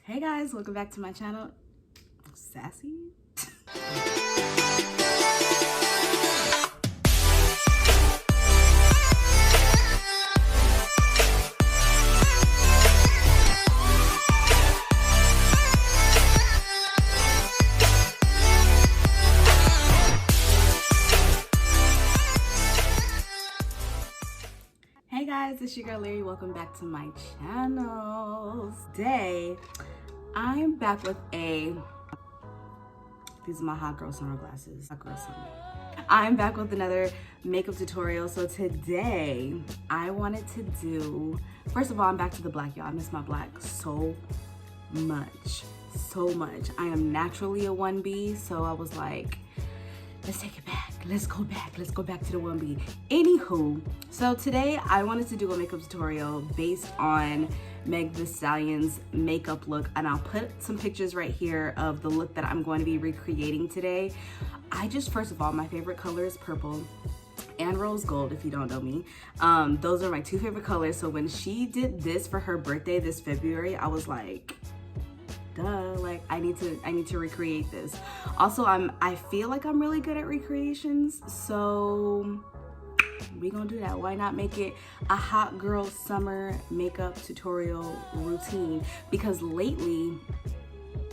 Hey guys, welcome back to my channel. Sassy? Hey guys, it's your girl Larry. Welcome back to my channel. Today, I'm back with these are my hot girl summer glasses. Hot girl summer. I'm back with another makeup tutorial. So today, I wanted to do, first of all, I'm back to the black, y'all. I miss my black so much. I am naturally a 1B, so I was like, let's take it back. Let's go back to the 1B. Anywho, so today I wanted to do a makeup tutorial based on Meg Thee Stallion's makeup look, and I'll put some pictures right here of the look that I'm going to be recreating today. First of all, my favorite color is purple and rose gold, if you don't know me. Those are my two favorite colors. So when she did this for her birthday this February, I was like, duh, like I need to recreate this. Also, I feel like I'm really good at recreations, so we gonna do that. Why not make it a hot girl summer makeup tutorial routine? Because lately,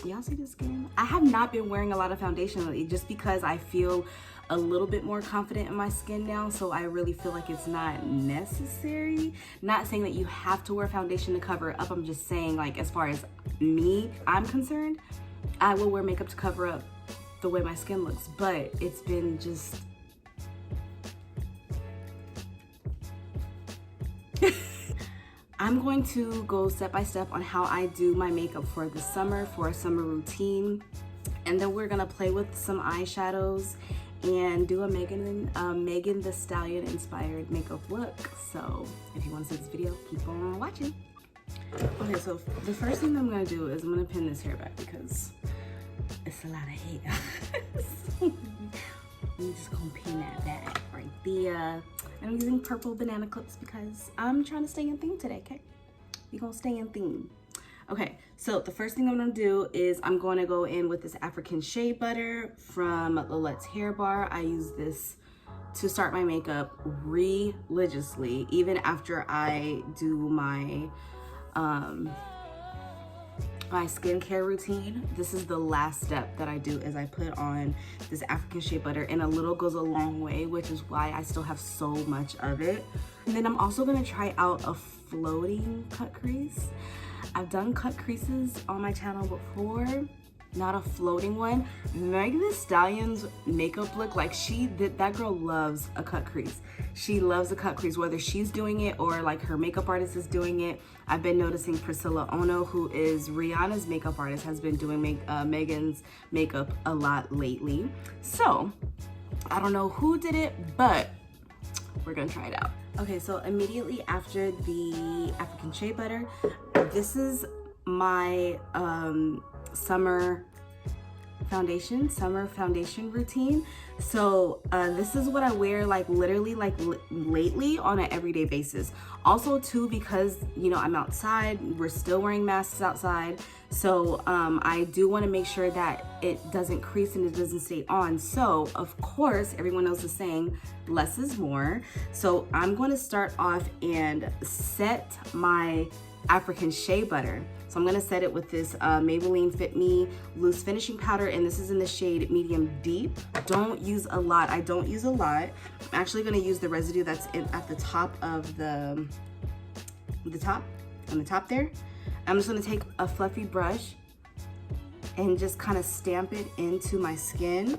y'all see the skin? I have not been wearing a lot of foundation lately, just because I feel a little bit more confident in my skin now, so I really feel like it's not necessary. Not saying that you have to wear foundation to cover it up. I'm just saying, like, as far as I'm concerned, I will wear makeup to cover up the way my skin looks, but it's been just I'm going to go step by step on how I do my makeup for the summer, for a summer routine, and then we're gonna play with some eyeshadows and do a Megan Thee Stallion inspired makeup look. So if you want to see this video, keep on watching. Okay, so the first thing I'm gonna do is I'm gonna pin this hair back because it's a lot of hair. So I'm just gonna pin that back right there. I'm using purple banana clips because I'm trying to stay in theme today, okay? We're gonna stay in theme. Okay, so the first thing I'm gonna do is I'm going to go in with this African shea butter from Lilette's Hair Bar. I use this to start my makeup religiously, even after I do my my skincare routine. This is the last step that I do, is I put on this African shea butter, and a little goes a long way, which is why I still have so much of it. And then I'm also gonna try out a floating cut crease. I've done cut creases on my channel before, not a floating one. Meg Thee Stallion's makeup look, like that girl loves a cut crease. She loves a cut crease, whether she's doing it or like her makeup artist is doing it. I've been noticing Priscilla Ono, who is Rihanna's makeup artist, has been doing Megan's makeup a lot lately. So I don't know who did it, but we're gonna try it out. Okay, so immediately after the African shea butter, this is my summer foundation routine. So this is what I wear like literally like lately on an everyday basis. Also too, because you know I'm outside, we're still wearing masks outside, so I do want to make sure that it doesn't crease and it doesn't stay on. So of course, everyone else is saying less is more, so I'm going to start off and set my African shea butter. So I'm gonna set it with this Maybelline Fit Me loose finishing powder, and this is in the shade medium deep. Don't use a lot. I don't use a lot. I'm actually gonna use the residue that's at the top of on the top there. I'm just gonna take a fluffy brush and just kind of stamp it into my skin.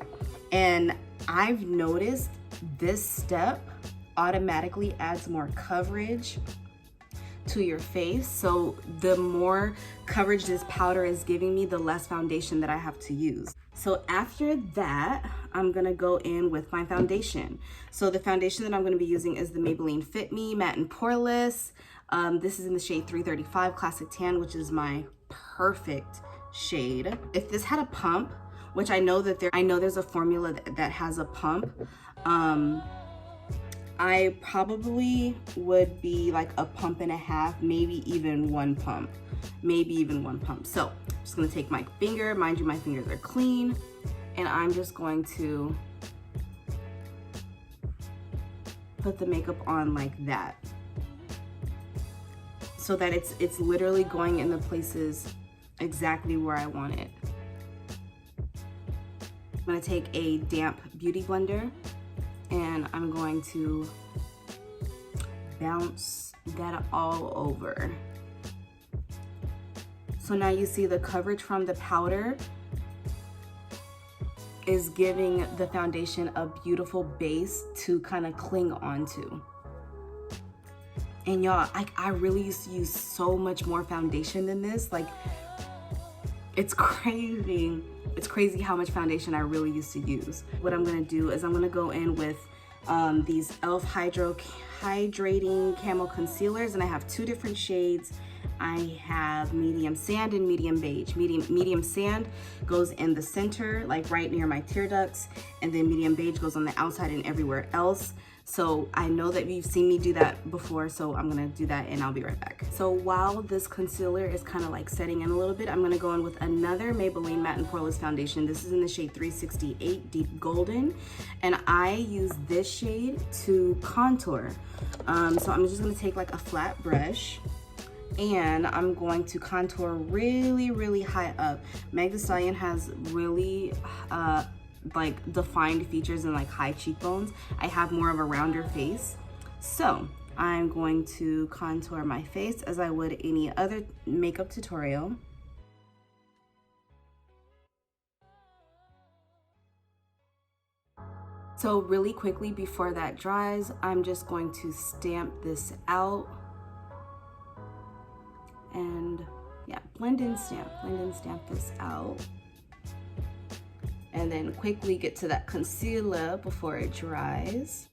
And I've noticed this step automatically adds more coverage to your face. So the more coverage this powder is giving me, the less foundation that I have to use. So after that, I'm gonna go in with my foundation. So the foundation that I'm gonna be using is the Maybelline Fit Me Matte and Poreless. This is in the shade 335 Classic Tan, which is my perfect shade. If this had a pump, which I know there's a formula that has a pump, I probably would be like a pump and a half, maybe even one pump. So I'm just gonna take my finger, mind you, my fingers are clean, and I'm just going to put the makeup on like that, so that it's literally going in the places exactly where I want it. I'm gonna take a damp beauty blender and I'm going to bounce that all over. So now you see the coverage from the powder is giving the foundation a beautiful base to kind of cling onto. And y'all, I really used to use so much more foundation than this. Like, it's crazy. It's crazy how much foundation I really used to use. What I'm gonna do is I'm gonna go in with these e.l.f. Hydrating Camo Concealers, and I have 2 different shades. I have medium sand and medium beige. Medium sand goes in the center, like right near my tear ducts, and then medium beige goes on the outside and everywhere else. So I know that you've seen me do that before, so I'm gonna do that and I'll be right back. So while this concealer is kind of like setting in a little bit, I'm gonna go in with another Maybelline Matte and Poreless foundation. This is in the shade 368 Deep Golden, and I use this shade to contour. So I'm just gonna take like a flat brush, and I'm going to contour really, really high up. Meg Thee Stallion has really like defined features and like high cheekbones. I have more of a rounder face. So I'm going to contour my face as I would any other makeup tutorial. So really quickly before that dries, I'm just going to stamp this out. And yeah, blend in stamp this out. And then quickly get to that concealer before it dries.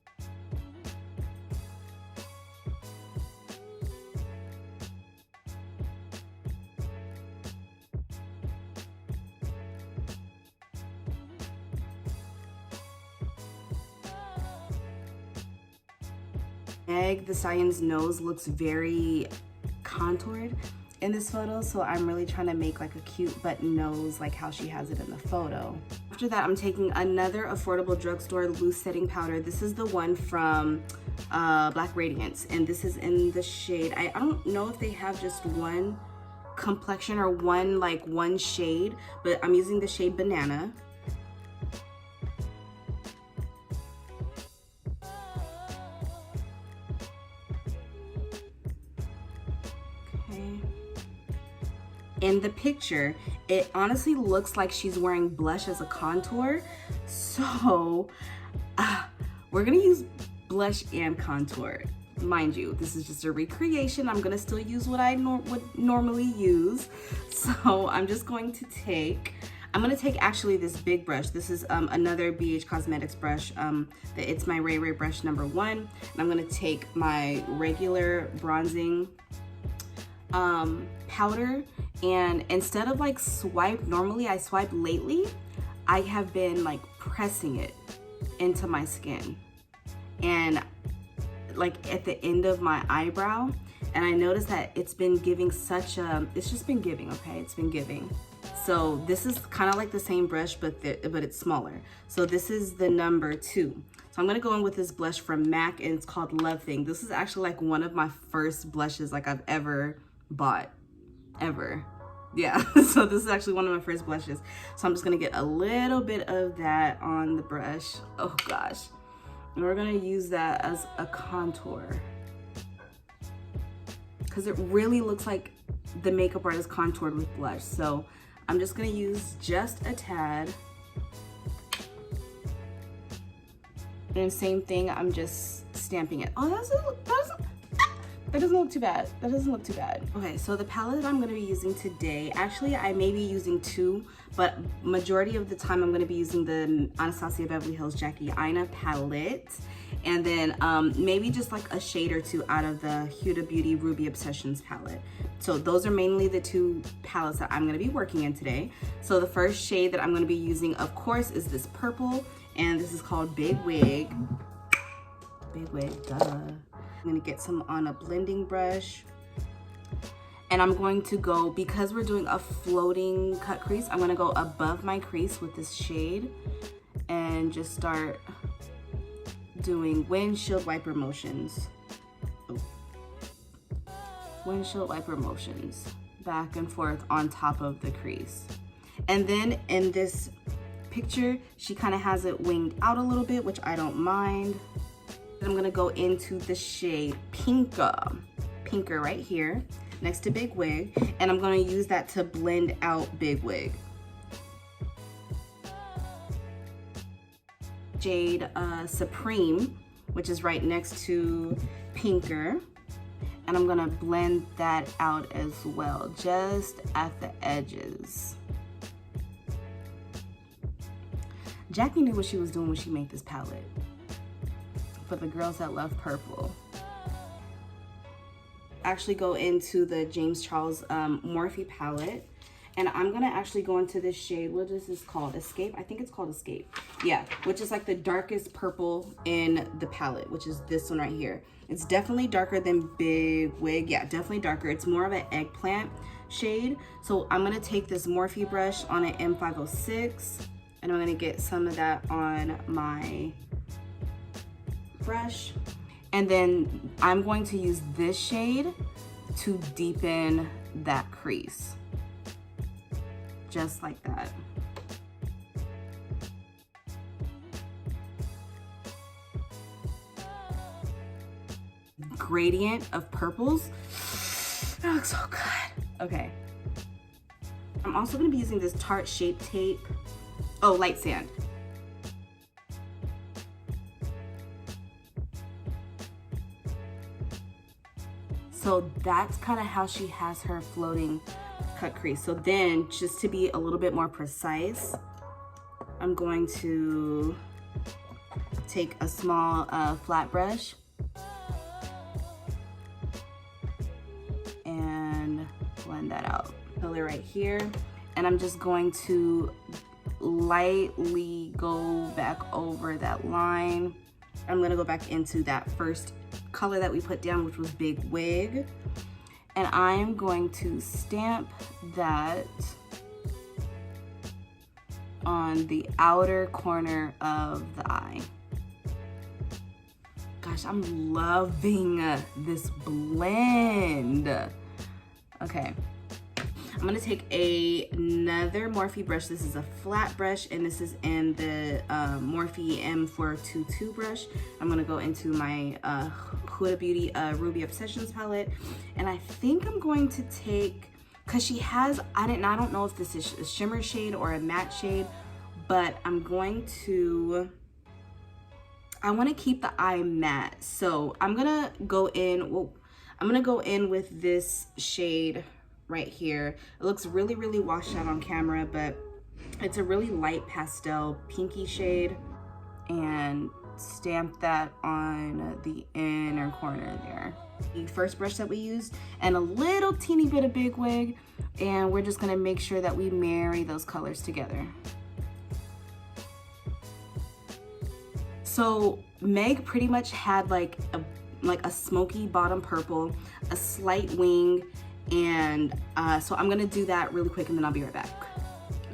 Meg Thee Stallion's nose looks very contoured in this photo, so I'm really trying to make like a cute button nose like how she has it in the photo. After that, I'm taking another affordable drugstore loose setting powder. This is the one from Black Radiance, and this is in the shade, I don't know if they have just one complexion or one shade, but I'm using the shade Banana. In the picture, it honestly looks like she's wearing blush as a contour. So we're gonna use blush and contour. Mind you, this is just a recreation. I'm gonna still use what I would normally use. So I'm just going to take, actually this big brush. This is another BH Cosmetics brush. It's my Ray Ray brush number 1. And I'm gonna take my regular bronzing powder, and instead of like normally I swipe lately, I have been like pressing it into my skin and like at the end of my eyebrow, and I noticed that it's been giving it's just been giving, okay? It's been giving. So this is kind of like the same brush, but it's smaller. So this is the number 2. So I'm gonna go in with this blush from MAC, and it's called Love Thing. This is actually like one of my first blushes like I've ever bought, ever. Yeah, so this is actually one of my first blushes. So I'm just gonna get a little bit of that on the brush. Oh gosh. And we're gonna use that as a contour, because it really looks like the makeup artist contoured with blush. So I'm just gonna use just a tad. And same thing, I'm just stamping it. Oh, that doesn't look too bad. That doesn't look too bad. Okay, so the palette that I'm gonna be using today, actually I may be using 2, but majority of the time I'm gonna be using the Anastasia Beverly Hills Jackie Aina palette, and then maybe just like a shade or 2 out of the Huda Beauty Ruby Obsessions palette. So those are mainly the 2 palettes that I'm gonna be working in today. So the first shade that I'm gonna be using, of course, is this purple, and this is called Big Wig. big wig, duh. I'm gonna get some on a blending brush. And I'm going to go, because we're doing a floating cut crease, I'm gonna go above my crease with this shade and just start doing windshield wiper motions. Oh. Windshield wiper motions back and forth on top of the crease. And then in this picture, she kind of has it winged out a little bit, which I don't mind. Then I'm gonna go into the shade Pinker right here, next to Big Wig, and I'm gonna use that to blend out Big Wig. Shade Supreme, which is right next to Pinker, and I'm gonna blend that out as well, just at the edges. Jackie knew what she was doing when she made this palette. For the girls that love purple. Actually go into the James Charles Morphe palette. And I'm gonna actually go into this shade, what is this called? Escape? I think it's called Escape. Yeah, which is like the darkest purple in the palette, which is this one right here. It's definitely darker than Big Wig. Yeah, definitely darker. It's more of an eggplant shade. So I'm gonna take this Morphe brush on an M506, and I'm gonna get some of that on my brush. And then I'm going to use this shade to deepen that crease. Just like that. Gradient of purples. That looks so good. Okay. I'm also gonna be using this Tarte Shape Tape. Oh, light sand. So that's kind of how she has her floating cut crease. So then, just to be a little bit more precise, I'm going to take a small flat brush and blend that out. Color right here. And I'm just going to lightly go back over that line. I'm gonna go back into that first color that we put down, which was Big Wig. And I'm going to stamp that on the outer corner of the eye. Gosh, I'm loving this blend. Okay. I'm gonna take another Morphe brush. This is a flat brush, and this is in the Morphe M422 brush. I'm gonna go into my Huda Beauty Ruby Obsessions palette, and I think I'm going to take, cause she has, I don't know if this is a shimmer shade or a matte shade, but I'm going to, I want to keep the eye matte, so I'm gonna go in. Well, I'm gonna go in with this shade right here. It looks really, really washed out on camera, but it's a really light pastel pinky shade, and stamp that on the inner corner there. The first brush that we used, and a little teeny bit of Big Wig, and we're just gonna make sure that we marry those colors together. So Meg pretty much had like a smoky bottom purple, a slight wing, and so I'm gonna do that really quick, and then I'll be right back.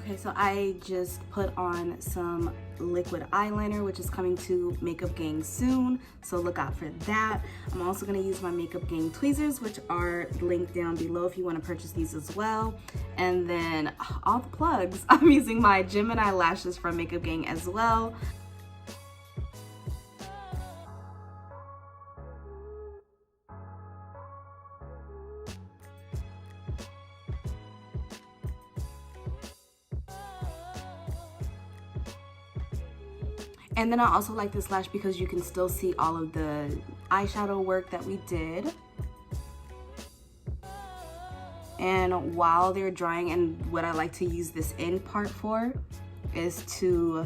Okay, so I just put on some liquid eyeliner, which is coming to Makeup Gang soon, so look out for that. I'm also gonna use my Makeup Gang tweezers, which are linked down below if you wanna purchase these as well. And then all the plugs, I'm using my Gemini lashes from Makeup Gang as well. And then I also like this lash because you can still see all of the eyeshadow work that we did. And while they're drying, and what I like to use this end part for is to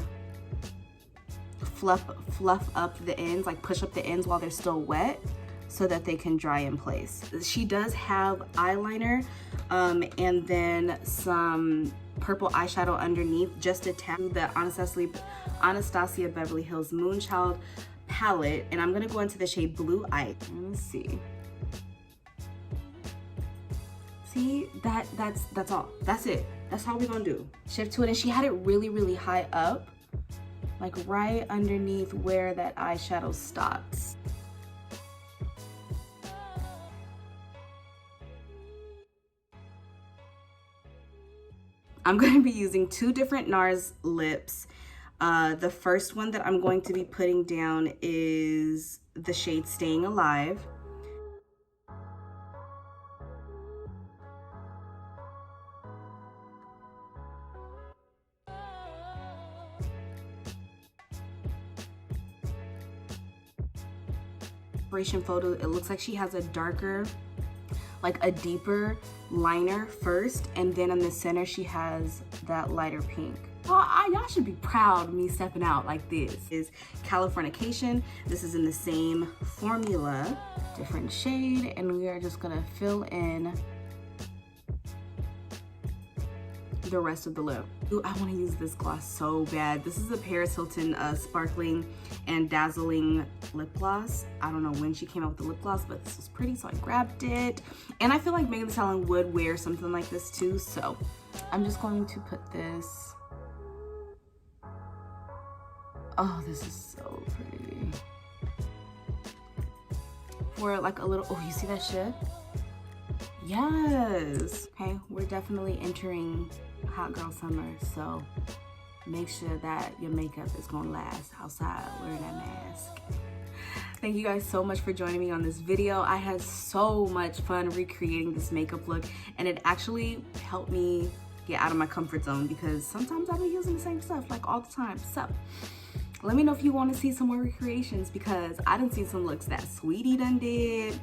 fluff up the ends, like push up the ends while they're still wet, so that they can dry in place. She does have eyeliner and then some purple eyeshadow underneath, just to tap the Anastasia Beverly Hills Moonchild palette, and I'm gonna go into the shade Blue Ice. Let me see. See, that's all. That's it. That's all we're gonna do. Shift to it, and she had it really, really high up, like right underneath where that eyeshadow stops. I'm gonna be using two different NARS lips. The first one that I'm going to be putting down is the shade Staying Alive. Inspiration photo, it looks like she has a darker, like a deeper liner first, and then in the center she has that lighter pink. Well, y'all should be proud of me stepping out like this. This is Californication. This is in the same formula, different shade, and we are just gonna fill in the rest of the lip. Ooh, I wanna use this gloss so bad. This is a Paris Hilton Sparkling and Dazzling lip gloss. I don't know when she came out with the lip gloss, but this was pretty, so I grabbed it. And I feel like Megan Thee Stallion would wear something like this too, so I'm just going to put this. Oh, this is so pretty. For like a little, oh, you see that shit? Yes. Okay, we're definitely entering hot girl summer, so make sure that your makeup is gonna last outside wearing that mask. Thank you guys so much for joining me on this video. I had so much fun recreating this makeup look, and it actually helped me get out of my comfort zone because sometimes I've been using the same stuff like all the time. So let me know if you want to see some more recreations, because I done seen some looks that Sweetie done did.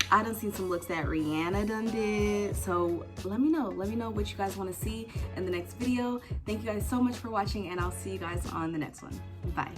I done seen some looks that Rihanna done did. So let me know what you guys want to see in the next video. Thank you guys so much for watching, and I'll see you guys on the next one. Bye.